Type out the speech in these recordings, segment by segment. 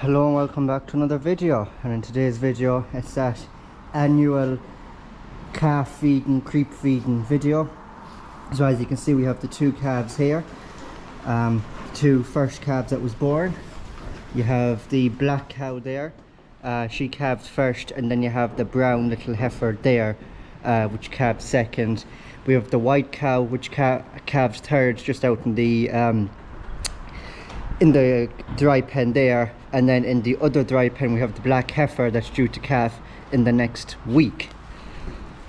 Hello and welcome back to another video, and in today's video it's that annual calf feeding, creep feeding video. So as you can see, we have the two calves here, two first calves that was born. You have the black cow there, she calved first, and then you have the brown little heifer there, which calved second. We have the white cow which calves third, just out in the dry pen there, and then in the other dry pen we have the black heifer that's due to calf in the next week.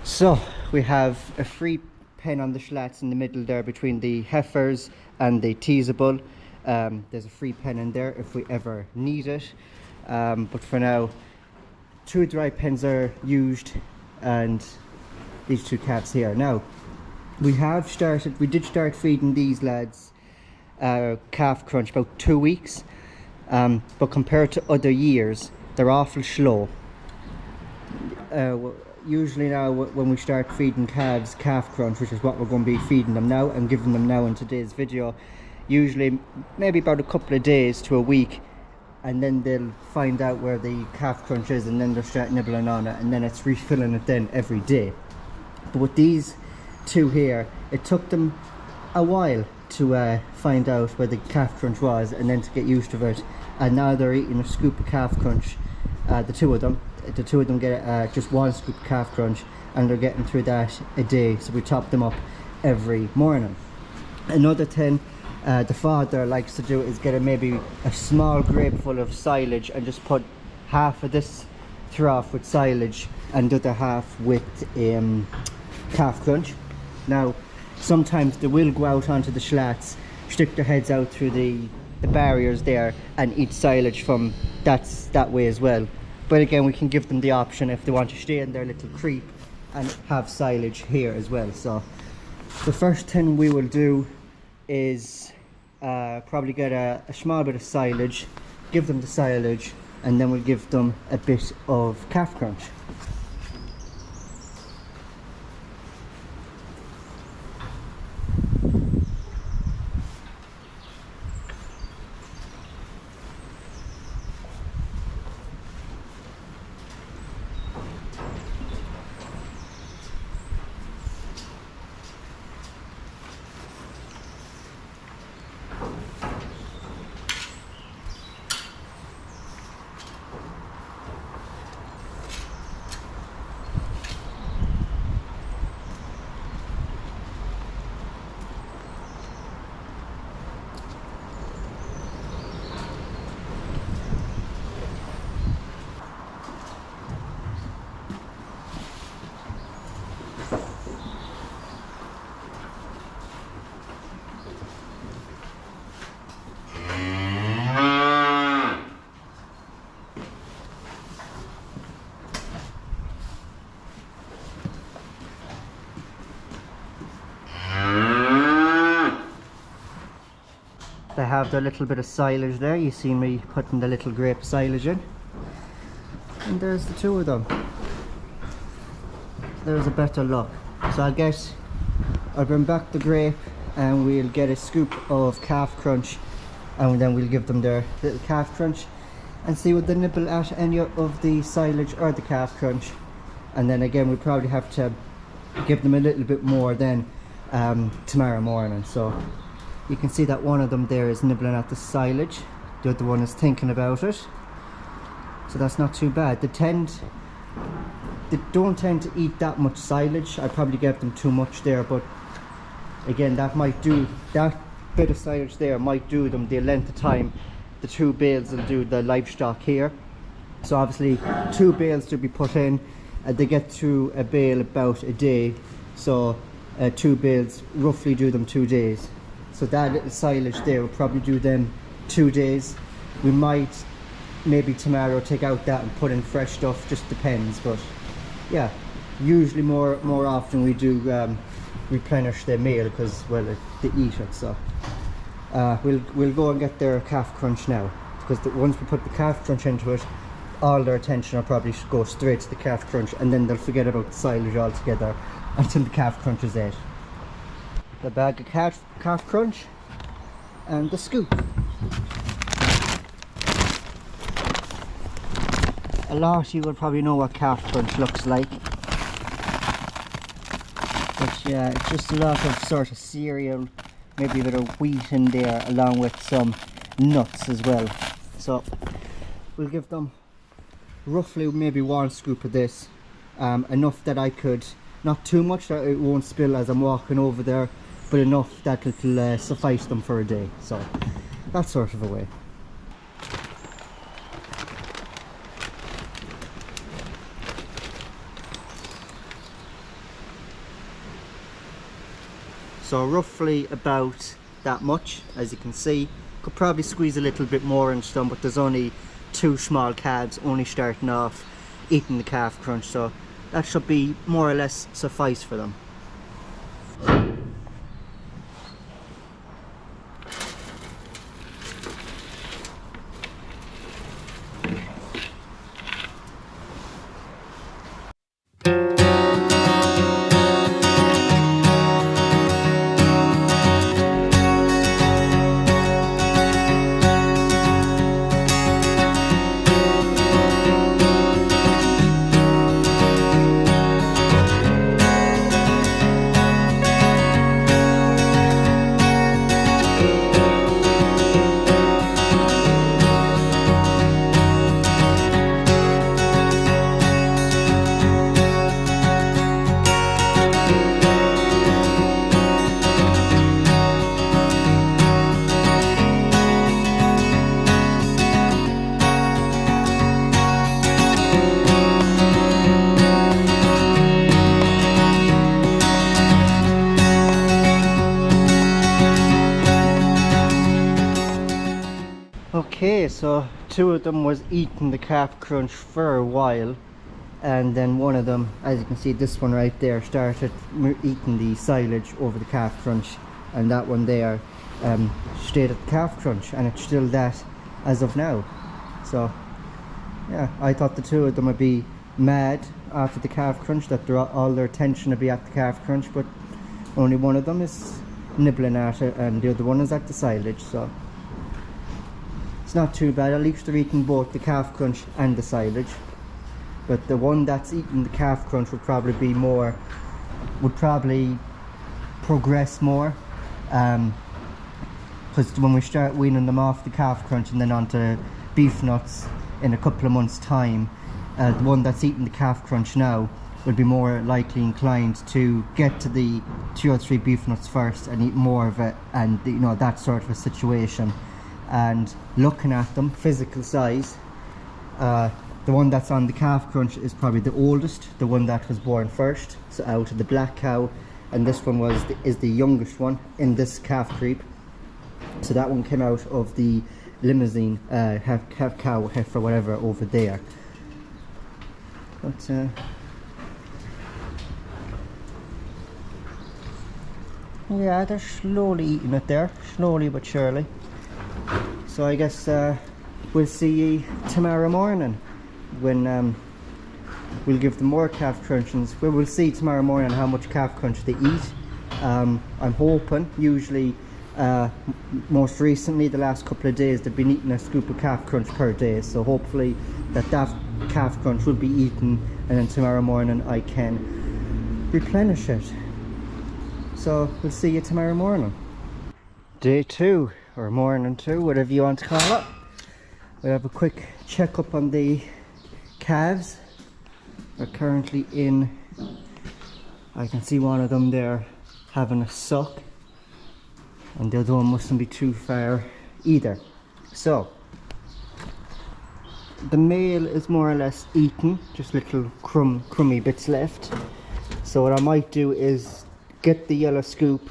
So we have a free pen on the slats in the middle there between the heifers and the teasable. There's a free pen in there if we ever need it, but for now two dry pens are used and these two calves here. Now we did start feeding these lads calf crunch about 2 weeks, but compared to other years they're awful slow. Usually now when we start feeding calves calf crunch, which is what we're going to be feeding them now and giving them now in today's video, usually maybe about a couple of days to a week, and then they'll find out where the calf crunch is, and then they'll start nibbling on it, and then it's refilling it then every day. But with these two here, it took them a while to find out where the calf crunch was, and then to get used to it, and now they're eating a scoop of calf crunch. The two of them get just one scoop of calf crunch, and they're getting through that a day, so we top them up every morning. Another thing the father likes to do is get maybe a small grape full of silage and just put half of this trough with silage and the other half with calf crunch. Now sometimes they will go out onto the slats, stick their heads out through the barriers there and eat silage from that way as well. But again, we can give them the option if they want to stay in their little creep and have silage here as well. So the first thing we will do is probably get a small bit of silage, give them the silage, and then we'll give them a bit of calf crunch. They have their little bit of silage there. You see me putting the little grape silage in, and there's the two of them. There's a better look. So I'll bring back the grape and we'll get a scoop of calf crunch, and then we'll give them their little calf crunch and see what they nibble at, any of the silage or the calf crunch. And then again, we'll probably have to give them a little bit more then tomorrow morning. So you can see that one of them there is nibbling at the silage, the other one is thinking about it, so that's not too bad. They don't tend to eat that much silage. I probably gave them too much there, but again, that bit of silage there might do them the length of time the two bales will do the livestock here. So obviously 2 bales to be put in, they get through a bale about a day, so 2 bales roughly do them 2 days. So that little silage there will probably do them 2 days. We might maybe tomorrow take out that and put in fresh stuff, just depends. But yeah, usually more often we do replenish their meal, because well, they eat it. So we'll go and get their calf crunch now, because once we put the calf crunch into it, all their attention will probably go straight to the calf crunch, and then they'll forget about the silage altogether until the calf crunch is ate. The bag of calf crunch and the scoop. a lot of you will probably know what calf crunch looks like. But yeah, it's just a lot of sort of cereal, maybe a bit of wheat in there, along with some nuts as well. So we'll give them roughly maybe 1 scoop of this, enough that I could, not too much that it won't spill as I'm walking over there, but enough that it'll suffice them for a day. So that sort of a way. So roughly about that much, as you can see. Could probably squeeze a little bit more into them, but there's only 2 small calves only starting off eating the calf crunch, so that should be more or less suffice for them. Okay, so 2 of them was eating the calf crunch for a while, and then one of them, as you can see, this one right there, started eating the silage over the calf crunch, and that one there stayed at the calf crunch, and it's still that as of now. So yeah, I thought the 2 of them would be mad after the calf crunch, that all their attention would be at the calf crunch, but only one of them is nibbling at it and the other one is at the silage. So it's not too bad. At least they're eating both the calf crunch and the silage. But the one that's eating the calf crunch would probably progress more, because when we start weaning them off the calf crunch and then onto beef nuts in a couple of months' time, the one that's eating the calf crunch now would be more likely inclined to get to the 2 or 3 beef nuts first and eat more of it, and you know, that sort of a situation. And looking at them, physical size, the one that's on the calf crunch is probably the oldest, the one that was born first, so out of the black cow, and this one is the youngest one in this calf creep. So that one came out of the limousine cow heifer, whatever, over there. But yeah, they're slowly eating it there, slowly but surely. So I guess we'll see you tomorrow morning when we'll give them more calf crunchings. We'll see tomorrow morning how much calf crunch they eat. I'm hoping, usually most recently the last couple of days they've been eating a scoop of calf crunch per day, so hopefully that calf crunch will be eaten, and then tomorrow morning I can replenish it. So we'll see you tomorrow morning. Day 2, or morning 2, whatever you want to call it. We'll have a quick check up on the calves. They're currently in, I can see one of them there having a suck, and the other one mustn't be too far either. So the male is more or less eaten, just little crummy bits left. So what I might do is get the yellow scoop.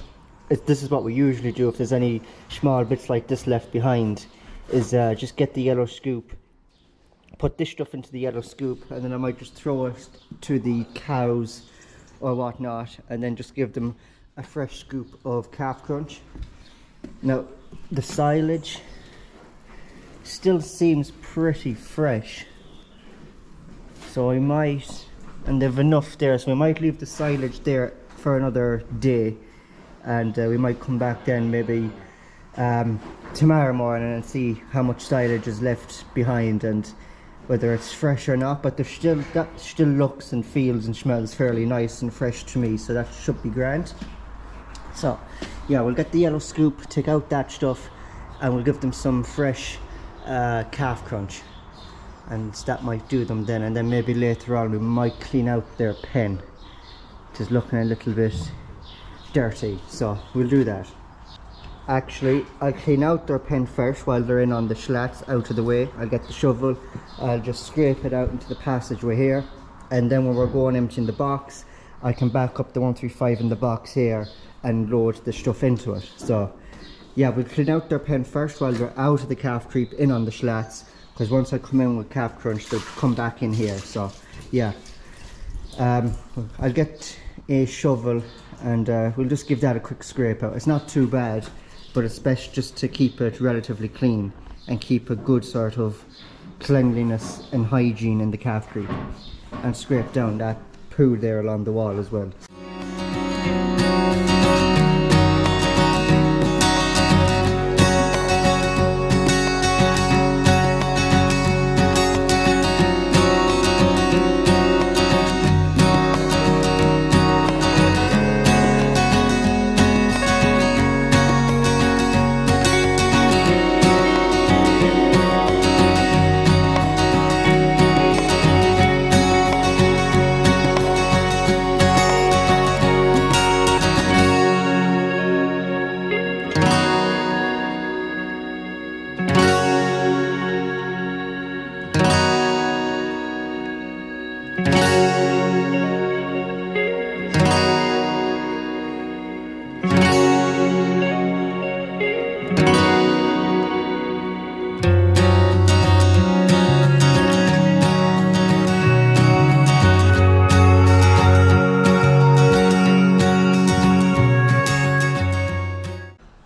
This is what we usually do if there's any small bits like this left behind, is just get the yellow scoop, put this stuff into the yellow scoop, and then I might just throw it to the cows or whatnot, and then just give them a fresh scoop of calf crunch. Now the silage still seems pretty fresh, so I might, and they've enough there, so we might leave the silage there for another day, and we might come back then maybe tomorrow morning and see how much silage is left behind, and whether it's fresh or not, but that still looks and feels and smells fairly nice and fresh to me, so that should be grand. So yeah, we'll get the yellow scoop, take out that stuff, and we'll give them some fresh calf crunch, and that might do them then. And then maybe later on we might clean out their pen, which is looking a little bit dirty, so we'll do that. Actually, I'll clean out their pen first while they're in on the slats, out of the way. I'll get the shovel, I'll just scrape it out into the passageway here, and then when we're going emptying the box, I can back up the 135 in the box here and load the stuff into it. So yeah, we'll clean out their pen first while they're out of the calf creep, in on the slats, because once I come in with calf crunch, they'll come back in here. So yeah, I'll get a shovel and we'll just give that a quick scrape out. It's not too bad, but it's best just to keep it relatively clean and keep a good sort of cleanliness and hygiene in the calf creep, and scrape down that poo there along the wall as well.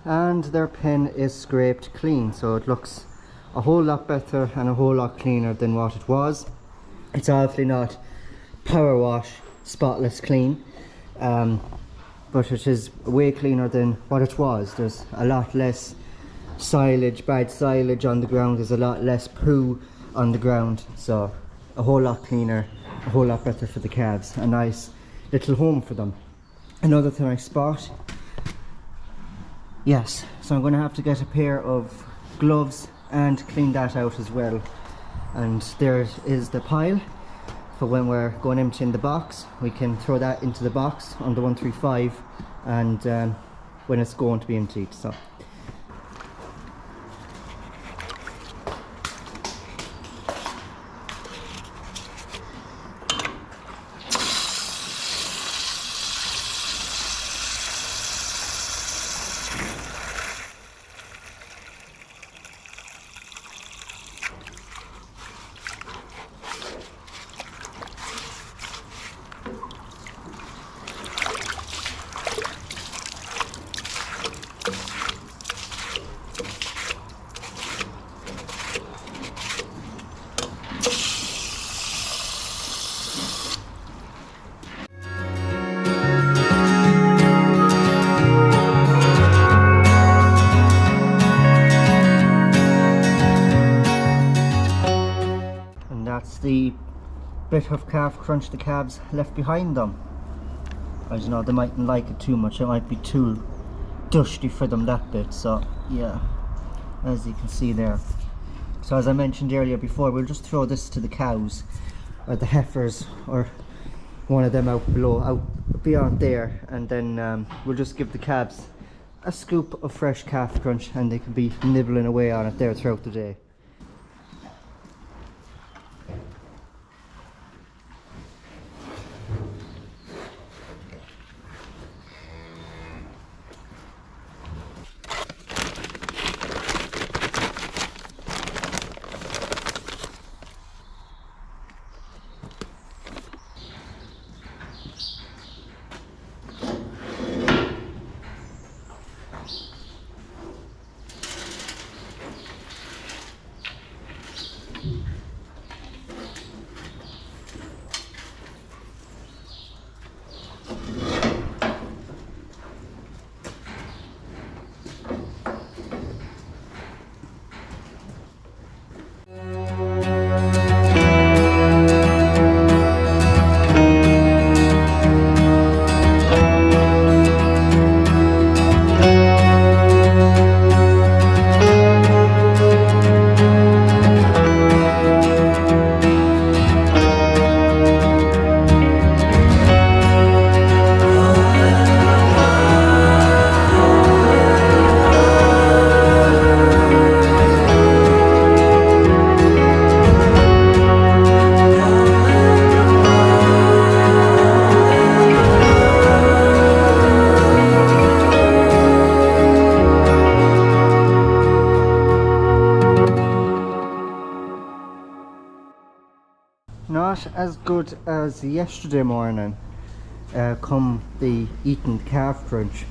And their pen is scraped clean, so it looks a whole lot better and a whole lot cleaner than what it was. It's obviously not power wash spotless clean, but it is way cleaner than what it was. There's a lot less silage, bad silage on the ground, there's a lot less poo on the ground, so a whole lot cleaner, a whole lot better for the calves. A nice little home for them. Another thing I spot, yes, so I'm going to have to get a pair of gloves and clean that out as well. And there is the pile for when we're going emptying the box. We can throw that into the box on the 135 and when it's going to be emptied. So that's the bit of calf crunch the calves left behind them. I don't know, they mightn't like it too much, it might be too dusty for them, that bit. So yeah, as you can see there. So as I mentioned earlier before, we'll just throw this to the cows or the heifers or one of them out below, out beyond there, and then we'll just give the calves a scoop of fresh calf crunch and they can be nibbling away on it there throughout the day. Not as good as yesterday morning, come the eating calf crunch.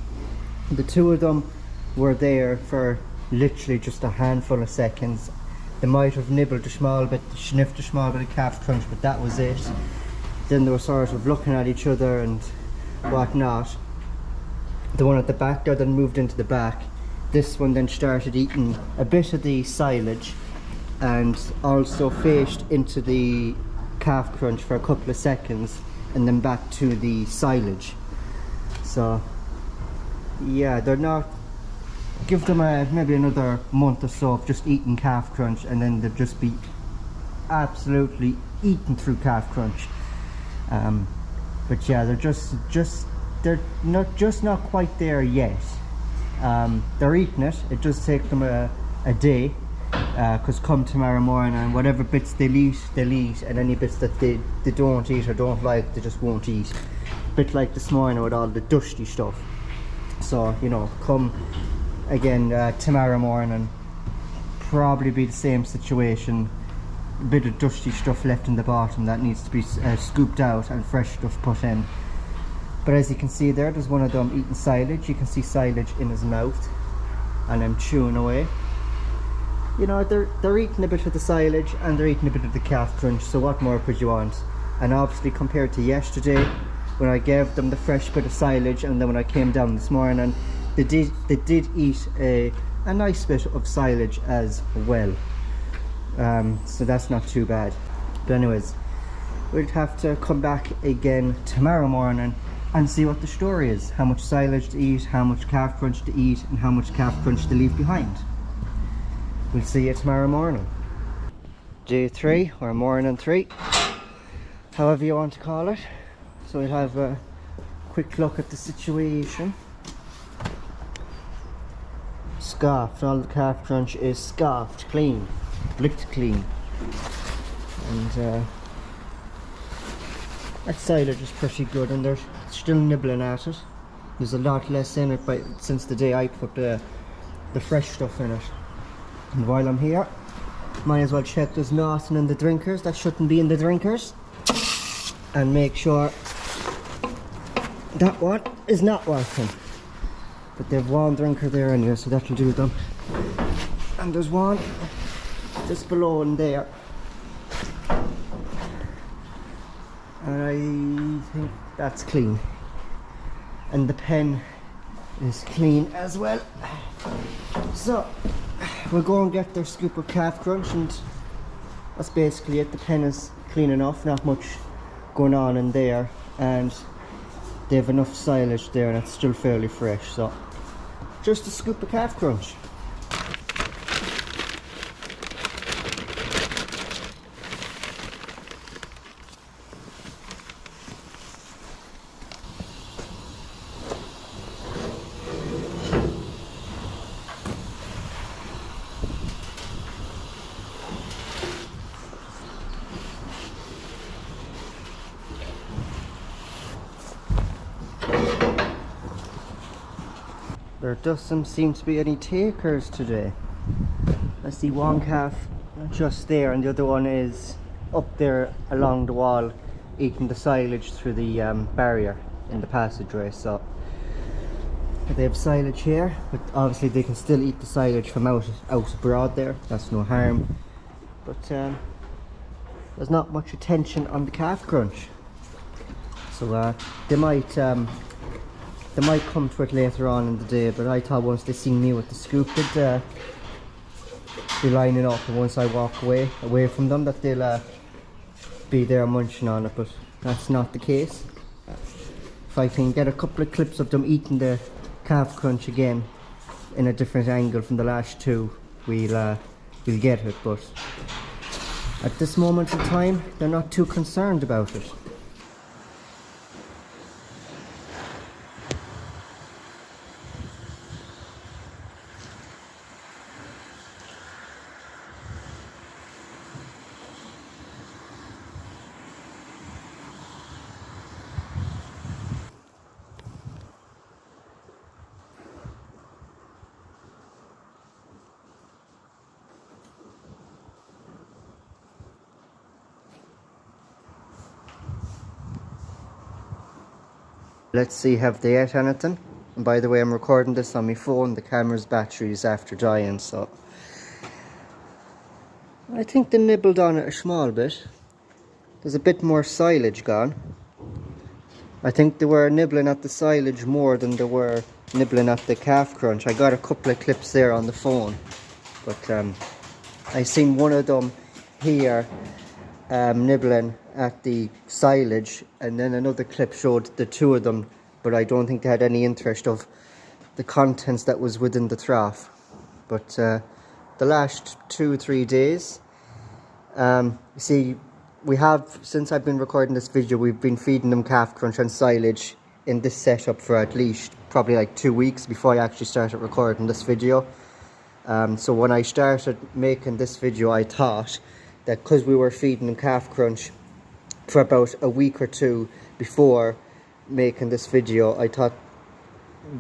The two of them were there for literally just a handful of seconds. They might have nibbled a small bit, sniffed a small bit of calf crunch, but that was it. Then they were sort of looking at each other and whatnot. The one at the back there then moved into the back. This one then started eating a bit of the silage and also faced into the calf crunch for a couple of seconds and then back to the silage. So yeah, they're not, give them maybe another month or so of just eating calf crunch and then they'll just be absolutely eating through calf crunch. But yeah, they're not quite there yet. They're eating it. It does take them a day, because come tomorrow morning, whatever bits they'll eat, and any bits that they don't eat or don't like, they just won't eat. A bit like this morning with all the dusty stuff. So, you know, come again tomorrow morning, probably be the same situation. A bit of dusty stuff left in the bottom that needs to be scooped out and fresh stuff put in. But as you can see there's one of them eating silage. You can see silage in his mouth and I'm chewing away. You know, they're eating a bit of the silage and they're eating a bit of the calf crunch, so what more could you want? And obviously compared to yesterday when I gave them the fresh bit of silage, and then when I came down this morning they did eat a nice bit of silage as well. So that's not too bad. But anyways, we'll have to come back again tomorrow morning and see what the story is. How much silage to eat, how much calf crunch to eat, and how much calf crunch to leave behind. We'll see you tomorrow morning. Day 3 or morning 3, however you want to call it. So we'll have a quick look at the situation. Scoffed, all the calf crunch is scoffed, clean, licked clean. And that silage is pretty good and they're still nibbling at it. There's a lot less in it since the day I put the fresh stuff in it. And while I'm here, might as well check there's nothing in the drinkers that shouldn't be in the drinkers, and make sure that one is not working. But they've one drinker there anyway, so that'll do them. And there's one just below in there, and I think that's clean. And the pen is clean as well. So we'll go and get their scoop of calf crunch, and that's basically it. The pen is clean enough, not much going on in there, and they have enough silage there and it's still fairly fresh. So just a scoop of calf crunch. There doesn't seem to be any takers today. I see one calf just there and the other one is up there along the wall eating the silage through the barrier in the passageway. So they have silage here, but obviously they can still eat the silage from out abroad there. That's no harm. But there's not much attention on the calf crunch. So they might come to it later on in the day, but I thought once they see me with the scoop, they'd be lining up, and once I walk away from them, that they'll be there munching on it, but that's not the case. If I can get a couple of clips of them eating the calf crunch again in a different angle from the last two, we'll get it, but at this moment in time, they're not too concerned about it. Let's see, have they ate anything? And by the way, I'm recording this on my phone. The camera's battery is after dying, so I think they nibbled on it a small bit. There's a bit more silage gone. I think they were nibbling at the silage more than they were nibbling at the calf crunch. I got a couple of clips there on the phone, but I seen one of them here nibbling at the silage, and then another clip showed the two of them, but I don't think they had any interest of the contents that was within the trough. But the last 2-3 days, see, we have, since I've been recording this video, we've been feeding them calf crunch and silage in this setup for at least probably like 2 weeks before I actually started recording this video. So when I started making this video, I thought that because we were feeding them calf crunch for about a week or two before making this video, I thought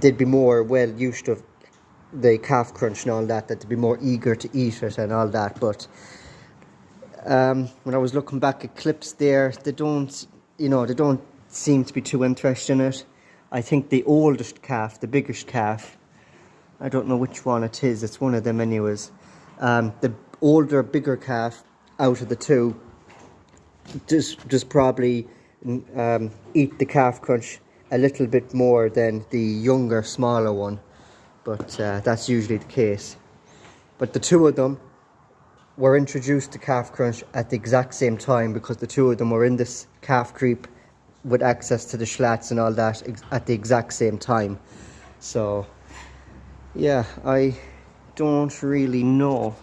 they'd be more well used to the calf crunch and all that, that they'd be more eager to eat it and all that. But when I was looking back at clips there, they don't, you know, they don't seem to be too interested in it. I think the oldest calf, the biggest calf, I don't know which one it is, it's one of them anyways, the older, bigger calf out of the two just probably eat the calf crunch a little bit more than the younger, smaller one, but that's usually the case. But the two of them were introduced to calf crunch at the exact same time, because the two of them were in this calf creep with access to the schlats and all that at the exact same time. So yeah, I don't really know,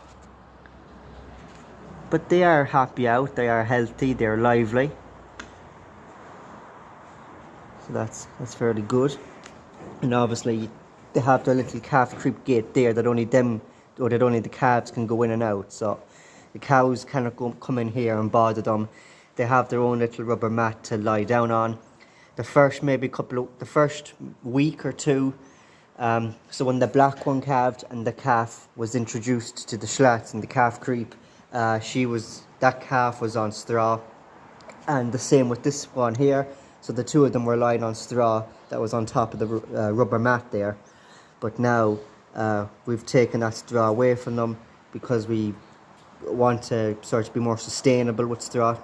but they are happy out, they are healthy, they're lively, so that's fairly good. And obviously they have their little calf creep gate there that only them, or that only the calves can go in and out, so the cows cannot come in here and bother them. They have their own little rubber mat to lie down on. The first the first week or two, so when the black one calved and the calf was introduced to the schlats and the calf creep, that calf was on straw, and the same with this one here. So the two of them were lying on straw that was on top of the rubber mat there. But now we've taken that straw away from them because we want to sort of be more sustainable with straw.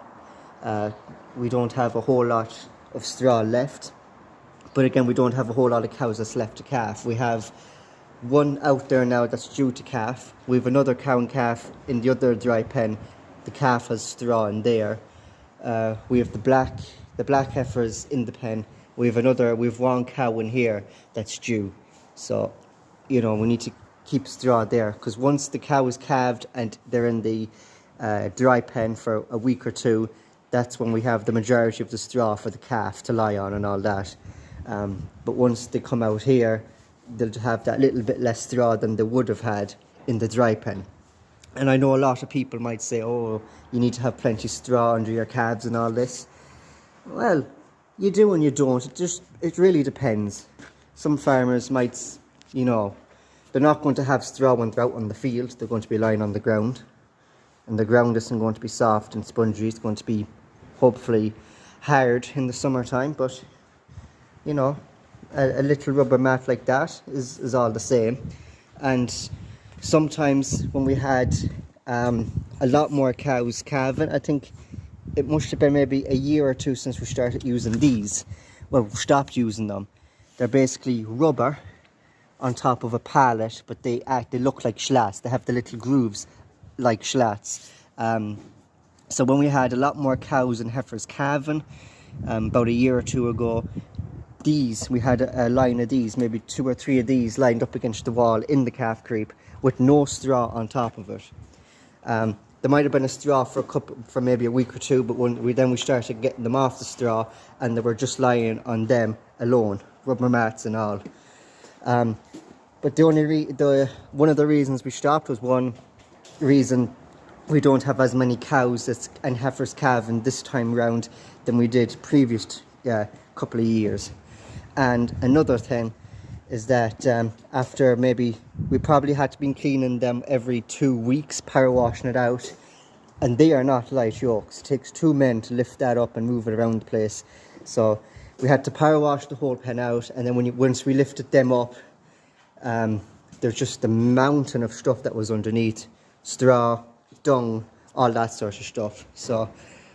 We don't have a whole lot of straw left, but again, we don't have a whole lot of cows that's left to calf. We have one out there now that's due to calf. We have another cow and calf in the other dry pen. The calf has straw in there. We have the black heifers in the pen. We have one cow in here that's due. So, you know, we need to keep straw there, because once the cow is calved and they're in the dry pen for a week or two, that's when we have the majority of the straw for the calf to lie on and all that. But once they come out here, they'll have that little bit less straw than they would have had in the dry pen. And I know a lot of people might say, oh, you need to have plenty of straw under your calves and all this. Well, you do and you don't. It really depends. Some farmers might, you know, they're not going to have straw when they're out on the field. They're going to be lying on the ground, and the ground isn't going to be soft and spongy. It's going to be hopefully hard in the summertime, but you know, a little rubber mat like that is all the same. And sometimes when we had a lot more cows calving, I think it must have been maybe a year or two since we started using these. Well, we stopped using them. They're basically rubber on top of a pallet, but they look like schlats. They have the little grooves like schlats. So when we had a lot more cows and heifers calving, about a year or two ago, we had a line of these, maybe 2 or 3 of these lined up against the wall in the calf creep with no straw on top of it. There might have been a straw for maybe a week or two, but when we started getting them off the straw, and they were just lying on them alone, rubber mats and all. But one of the reasons we stopped was, one reason we don't have as many cows and heifers calving this time round than we did previous couple of years. And another thing is that after maybe, we probably had to be cleaning them every 2 weeks, power washing it out, and they are not light yokes. It takes 2 men to lift that up and move it around the place. So we had to power wash the whole pen out, and then once we lifted them up, there's just a mountain of stuff that was underneath, straw, dung, all that sort of stuff. So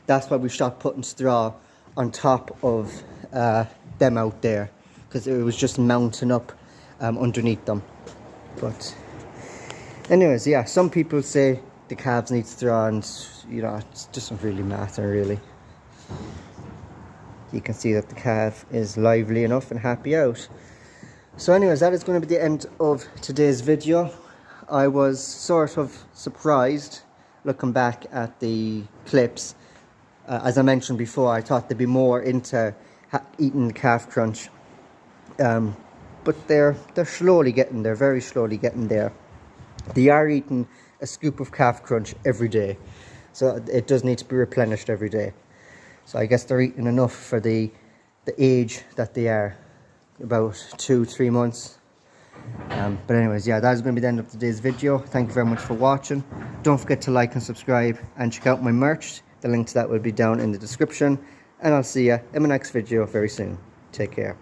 that's why we stopped putting straw on top of them out there, because it was just mounting up underneath them. But anyways, yeah, some people say the calves need straw, and you know, it doesn't really matter really. You can see that the calf is lively enough and happy out. So anyways, that is going to be the end of today's video. I was sort of surprised looking back at the clips. As I mentioned before, I thought they'd be more into eating calf crunch. But they're slowly getting there, very slowly getting there. They are eating a scoop of calf crunch every day. So it does need to be replenished every day. So I guess they're eating enough for the age that they are. About 2-3 months. But anyways, yeah, that is going to be the end of today's video. Thank you very much for watching. Don't forget to like and subscribe and check out my merch. The link to that will be down in the description, and I'll see you in my next video very soon. Take care.